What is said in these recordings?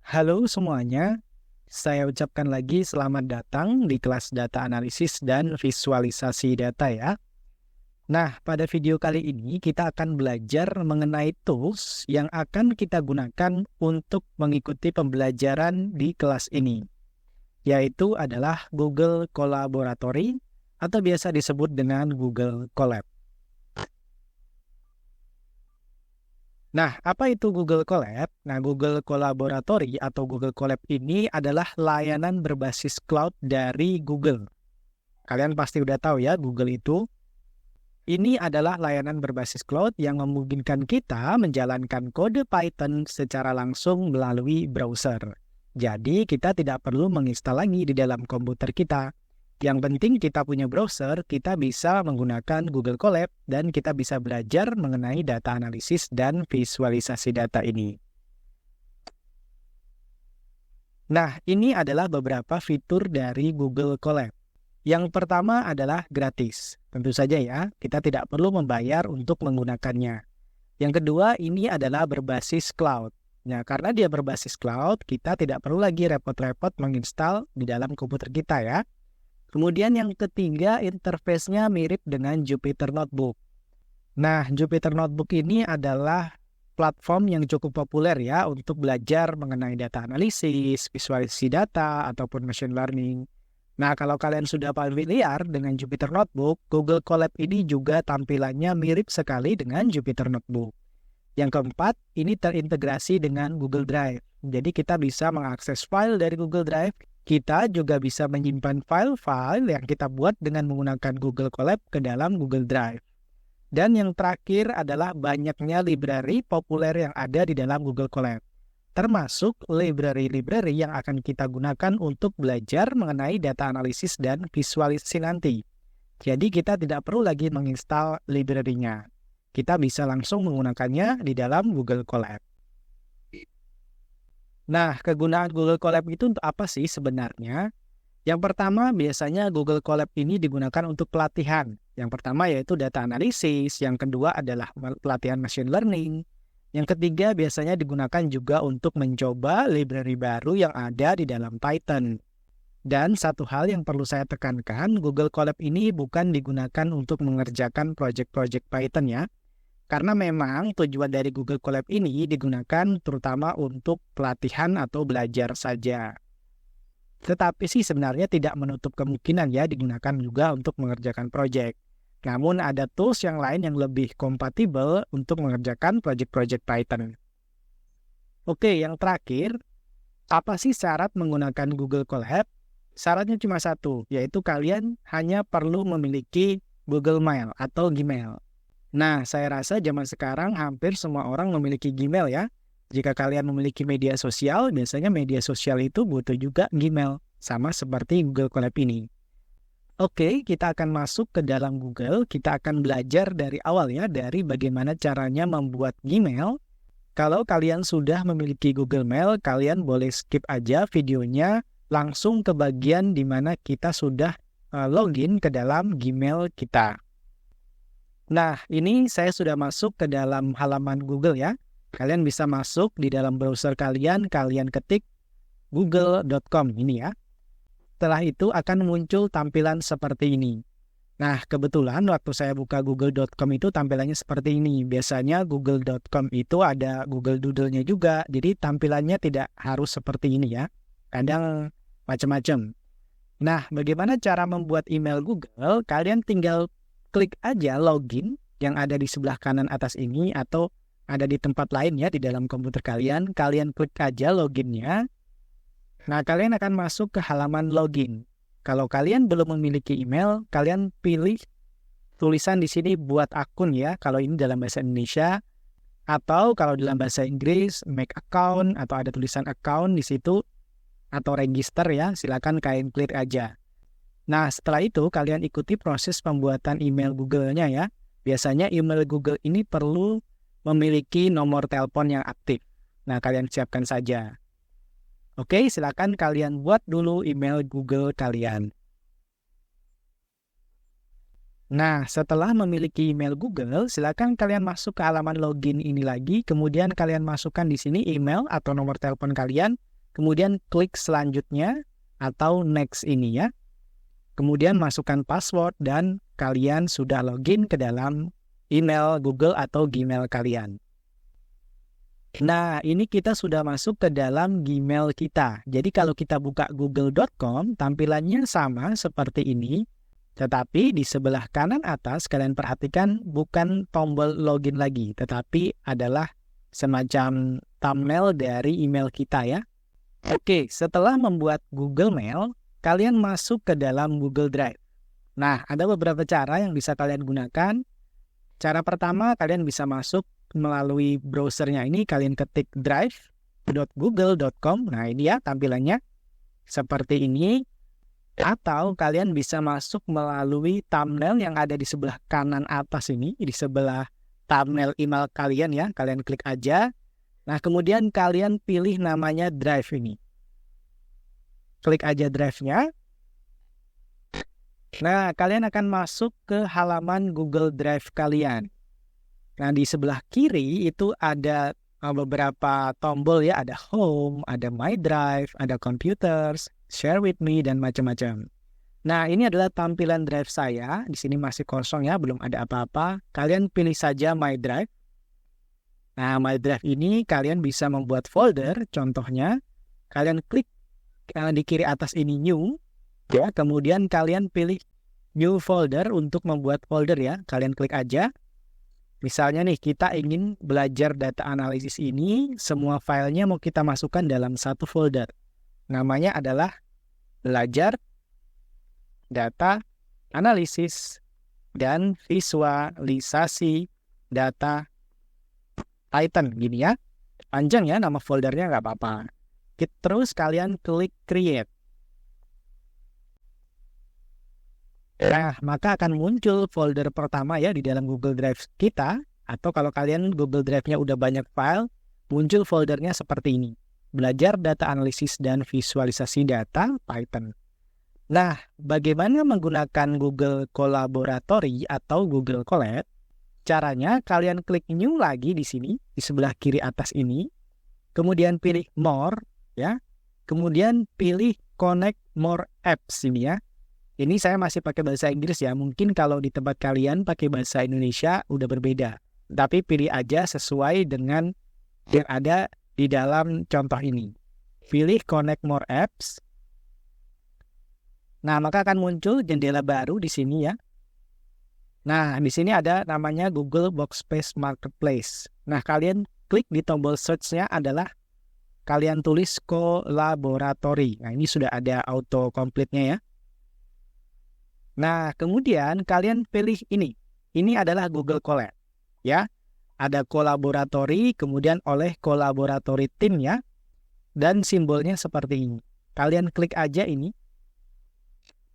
Halo semuanya, saya ucapkan lagi selamat datang di kelas data analisis dan visualisasi data ya. Nah, pada video kali ini kita akan belajar mengenai tools yang akan kita gunakan untuk mengikuti pembelajaran di kelas ini, yaitu adalah Google Colaboratory atau biasa disebut dengan Google Colab. Nah, apa itu Google Colab? Nah, Google Colaboratory atau Google Colab ini adalah layanan berbasis cloud dari Google. Kalian pasti udah tahu ya, Google itu. Ini adalah layanan berbasis cloud yang memungkinkan kita menjalankan kode Python secara langsung melalui browser. Jadi, kita tidak perlu menginstal lagi di dalam komputer kita. Yang penting kita punya browser, kita bisa menggunakan Google Colab dan kita bisa belajar mengenai data analisis dan visualisasi data ini. Nah, ini adalah beberapa fitur dari Google Colab. Yang pertama adalah gratis. Tentu saja ya, kita tidak perlu membayar untuk menggunakannya. Yang kedua, ini adalah berbasis cloud. Nah, karena dia berbasis cloud, kita tidak perlu lagi repot-repot menginstal di dalam komputer kita ya. Kemudian yang ketiga, interface-nya mirip dengan Jupyter Notebook. Nah, Jupyter Notebook ini adalah platform yang cukup populer ya untuk belajar mengenai data analisis, visualisasi data, ataupun machine learning. Nah, kalau kalian sudah familiar dengan Jupyter Notebook, Google Colab ini juga tampilannya mirip sekali dengan Jupyter Notebook. Yang keempat, ini terintegrasi dengan Google Drive. Jadi kita bisa mengakses file dari Google Drive. Kita juga bisa menyimpan file-file yang kita buat dengan menggunakan Google Colab ke dalam Google Drive. Dan yang terakhir adalah banyaknya library populer yang ada di dalam Google Colab, termasuk library-library yang akan kita gunakan untuk belajar mengenai data analisis dan visualisasi nanti. Jadi kita tidak perlu lagi menginstal library-nya. Kita bisa langsung menggunakannya di dalam Google Colab. Nah, kegunaan Google Colab itu untuk apa sih sebenarnya? Yang pertama, biasanya Google Colab ini digunakan untuk pelatihan. Yang pertama yaitu data analisis, yang kedua adalah pelatihan machine learning. Yang ketiga biasanya digunakan juga untuk mencoba library baru yang ada di dalam Python. Dan satu hal yang perlu saya tekankan, Google Colab ini bukan digunakan untuk mengerjakan project-project Python ya. Karena memang tujuan dari Google Colab ini digunakan terutama untuk pelatihan atau belajar saja. Tetapi sih sebenarnya tidak menutup kemungkinan ya digunakan juga untuk mengerjakan project. Namun ada tools yang lain yang lebih kompatibel untuk mengerjakan project-project Python. Oke, yang terakhir, apa sih syarat menggunakan Google Colab? Syaratnya cuma satu, yaitu kalian hanya perlu memiliki Google Mail atau Gmail. Nah, saya rasa zaman sekarang hampir semua orang memiliki Gmail ya. Jika kalian memiliki media sosial, biasanya media sosial itu butuh juga Gmail, sama seperti Google Colab ini. Oke, kita akan masuk ke dalam Google. Kita akan belajar dari awal ya, dari bagaimana caranya membuat Gmail. Kalau kalian sudah memiliki Google Mail, kalian boleh skip aja videonya, langsung ke bagian di mana kita sudah login ke dalam Gmail kita. Nah, ini saya sudah masuk ke dalam halaman Google ya. Kalian bisa masuk di dalam browser kalian ketik google.com ini ya. Setelah itu akan muncul tampilan seperti ini. Nah, kebetulan waktu saya buka google.com itu tampilannya seperti ini. Biasanya google.com itu ada Google Doodle-nya juga, jadi tampilannya tidak harus seperti ini ya. Kadang macam-macam. Nah, bagaimana cara membuat email Google? Kalian tinggal klik aja login yang ada di sebelah kanan atas ini atau ada di tempat lain ya di dalam komputer kalian. Kalian klik aja loginnya. Nah, kalian akan masuk ke halaman login. Kalau kalian belum memiliki email, kalian pilih tulisan di sini buat akun ya. Kalau ini dalam bahasa Indonesia, atau kalau dalam bahasa Inggris, make account, atau ada tulisan account di situ, atau register ya, silakan kalian klik aja. Nah, setelah itu kalian ikuti proses pembuatan email Google-nya ya. Biasanya email Google ini perlu memiliki nomor telepon yang aktif. Nah, kalian siapkan saja. Oke, silakan kalian buat dulu email Google kalian. Nah, setelah memiliki email Google, silakan kalian masuk ke halaman login ini lagi, kemudian kalian masukkan di sini email atau nomor telepon kalian, kemudian klik selanjutnya atau next ini ya. Kemudian masukkan password dan kalian sudah login ke dalam email Google atau Gmail kalian. Nah, ini kita sudah masuk ke dalam Gmail kita. Jadi kalau kita buka google.com, tampilannya sama seperti ini. Tetapi di sebelah kanan atas, kalian perhatikan bukan tombol login lagi, tetapi adalah semacam thumbnail dari email kita ya. Oke, setelah membuat Google Mail, kalian masuk ke dalam Google Drive. Nah, ada beberapa cara yang bisa kalian gunakan. Cara pertama, kalian bisa masuk melalui browsernya ini, kalian ketik drive.google.com. Nah, ini ya tampilannya seperti ini. Atau kalian bisa masuk melalui thumbnail yang ada di sebelah kanan atas ini, di sebelah thumbnail email kalian ya. Kalian klik aja. Nah, kemudian kalian pilih namanya Drive ini. Klik aja Drive-nya. Nah, kalian akan masuk ke halaman Google Drive kalian. Nah, di sebelah kiri itu ada beberapa tombol ya. Ada Home, ada My Drive, ada Computers, Share with Me, dan macam-macam. Nah, ini adalah tampilan drive saya. Di sini masih kosong ya, belum ada apa-apa. Kalian pilih saja My Drive. Nah, My Drive ini kalian bisa membuat folder. Contohnya, kalian klik di kiri atas ini New. Ya, kemudian kalian pilih New Folder untuk membuat folder ya. Kalian klik aja. Misalnya nih, kita ingin belajar data analisis ini. Semua filenya mau kita masukkan dalam satu folder. Namanya adalah belajar data analisis dan visualisasi data Python. Gini ya, panjang ya nama foldernya, nggak apa-apa. Terus kalian klik create. Nah, maka akan muncul folder pertama ya di dalam Google Drive kita. Atau kalau kalian Google Drive-nya udah banyak file, muncul foldernya seperti ini. Belajar data analisis dan visualisasi data Python. Nah, bagaimana menggunakan Google Collaboratory atau Google Colab? Caranya kalian klik New lagi di sini, di sebelah kiri atas ini. Kemudian pilih More ya. Kemudian pilih Connect More Apps ini ya. Ini saya masih pakai bahasa Inggris ya. Mungkin kalau di tempat kalian pakai bahasa Indonesia udah berbeda. Tapi pilih aja sesuai dengan yang ada di dalam contoh ini. Pilih Connect More Apps. Nah, maka akan muncul jendela baru di sini ya. Nah, di sini ada namanya Google Workspace Marketplace. Nah, kalian klik di tombol search-nya adalah kalian tulis Collaboratory. Nah, ini sudah ada auto complete-nya ya. Nah, kemudian kalian pilih ini. Ini adalah Google Colab ya. Ada Collaboratory, kemudian oleh Collaboratory Team ya. Dan simbolnya seperti ini. Kalian klik aja ini.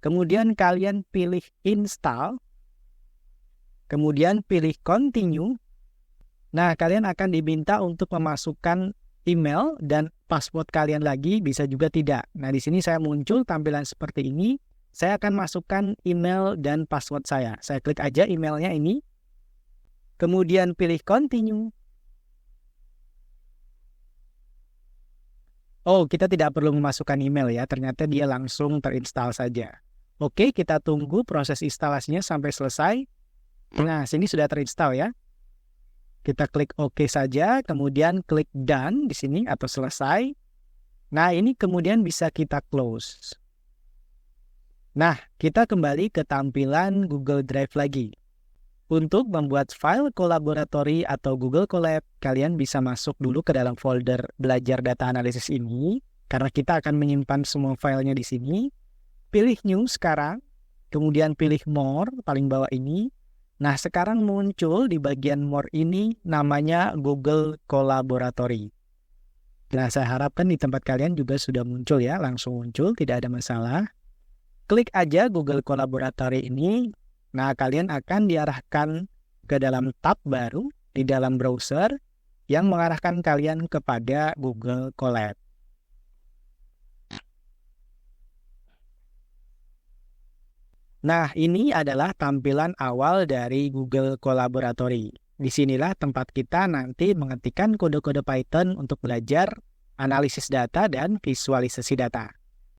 Kemudian kalian pilih Install. Kemudian pilih Continue. Nah, kalian akan diminta untuk memasukkan email dan password kalian lagi, bisa juga tidak. Nah, di sini saya muncul tampilan seperti ini. Saya akan masukkan email dan password saya. Saya klik aja emailnya ini. Kemudian pilih Continue. Oh, kita tidak perlu memasukkan email ya. Ternyata dia langsung terinstall saja. Oke, kita tunggu proses instalasinya sampai selesai. Nah, sini sudah terinstall ya. Kita klik OK saja. Kemudian klik Done di sini atau selesai. Nah, ini kemudian bisa kita close. Nah, kita kembali ke tampilan Google Drive lagi. Untuk membuat file Collaboratory atau Google Colab, kalian bisa masuk dulu ke dalam folder belajar data analisis ini, karena kita akan menyimpan semua filenya di sini. Pilih New sekarang, kemudian pilih More, paling bawah ini. Nah, sekarang muncul di bagian More ini namanya Google Collaboratory. Nah, saya harapkan di tempat kalian juga sudah muncul ya, langsung muncul, tidak ada masalah. Klik aja Google Collaboratory ini. Nah, kalian akan diarahkan ke dalam tab baru di dalam browser yang mengarahkan kalian kepada Google Colab. Nah, ini adalah tampilan awal dari Google Collaboratory. Disinilah tempat kita nanti mengetikkan kode-kode Python untuk belajar analisis data, dan visualisasi data.